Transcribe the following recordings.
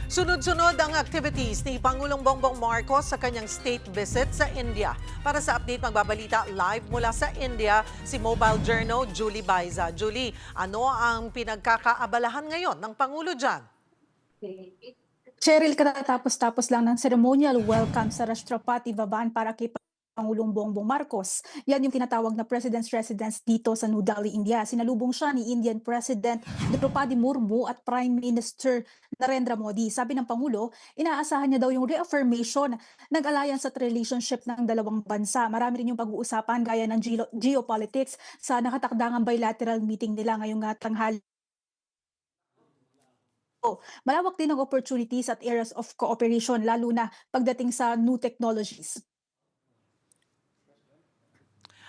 Sunod-sunod ang activities ni Pangulong Bongbong Marcos sa kanyang state visit sa India. Para sa update magbabalita live mula sa India, si Mobile Journal Julie Baiza. Julie, ano ang pinagkakaabalahan ngayon ng Pangulo dyan? Cheryl, katatapos-tapos lang ng ceremonial welcome sa Rashtrapati Bhavan para kay Pangulong Bongbong Marcos. Yan yung tinatawag na President's Residence dito sa New Delhi, India. Sinalubong siya ni Indian President Draupadi Murmu at Prime Minister Narendra Modi. Sabi ng Pangulo, inaasahan niya daw yung reaffirmation ng alliance at relationship ng dalawang bansa. Marami rin yung pag-uusapan gaya ng geopolitics sa nakatakdangang bilateral meeting nila ngayong tanghali. Malawak din ang opportunities at areas of cooperation lalo na pagdating sa new technologies.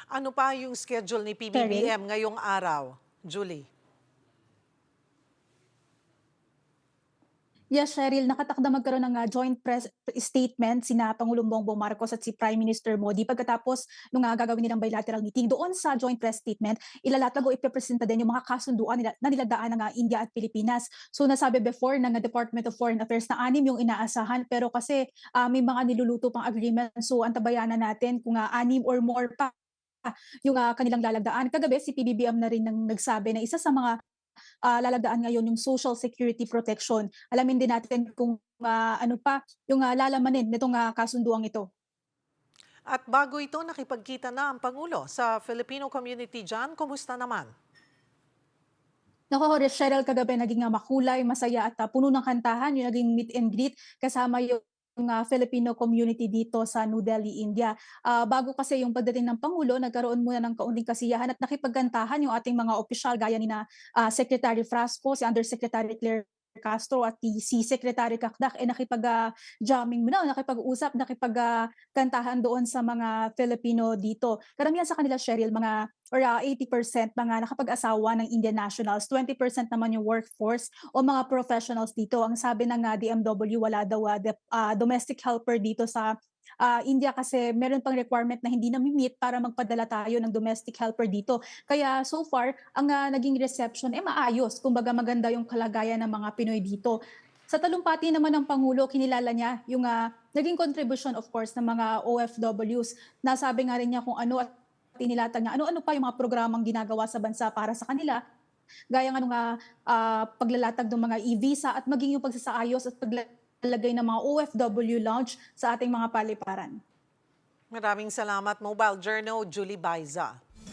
Ano pa yung schedule ni Cheryl? PBBM ngayong araw? Julie? Yes, Cheryl, nakatakda magkaroon ng joint press statement sina Pangulong Bongbong Marcos at si Prime Minister Modi pagkatapos nung gagawin nilang bilateral meeting. Doon sa joint press statement, ilalatag o ipepresenta din yung mga kasunduan na niladaan ng India at Pilipinas. So nasabi before ng Department of Foreign Affairs na 6 yung inaasahan pero kasi may mga niluluto pang agreement. So antabayanan natin kung 6 or more pa yung kanilang lalagdaan. Kagabi si PBBM na rin nang nagsabi na isa sa mga lalagdaan ngayon yung social security protection. Alamin din natin kung ano pa yung lalamanin nitong kasunduang ito. At bago ito, nakipagkita na ang Pangulo sa Filipino community dyan. Kumusta naman? Naku, Cheryl, kagabi naging makulay, masaya at puno ng kantahan yung naging meet and greet kasama yung Filipino community dito sa New Delhi, India. Bago kasi yung pagdating ng Pangulo, nagkaroon muna ng kaunting kasiyahan at nakipagkantahan yung ating mga opisyal gaya ni Secretary Frasco, si Undersecretary Claire Castro at si Secretary Kakdak nakipag-jamming muna, nakipag-usap, nakipagkantahan doon sa mga Filipino dito. Karamihan sa kanila, Cheryl, mga or 80% mga nakapag-asawa ng Indian nationals, 20% naman yung workforce o mga professionals dito. Ang sabi ng DMW, wala daw domestic helper dito sa India kasi meron pang requirement na hindi na-meet para magpadala tayo ng domestic helper dito. Kaya so far, ang naging reception maayos. Kumbaga maganda yung kalagayan ng mga Pinoy dito. Sa talumpati naman ng Pangulo, kinilala niya yung naging contribution of course ng mga OFWs. Nasabi nga rin niya kung ano at inilatag niya ano-ano pa yung mga programang ginagawa sa bansa para sa kanila. Gaya nga paglalatag ng mga e-visa at maging yung pagsasaayos at paglalagay ng mga OFW lounge sa ating mga paliparan. Maraming salamat, Mobile Journal Julie Baiza.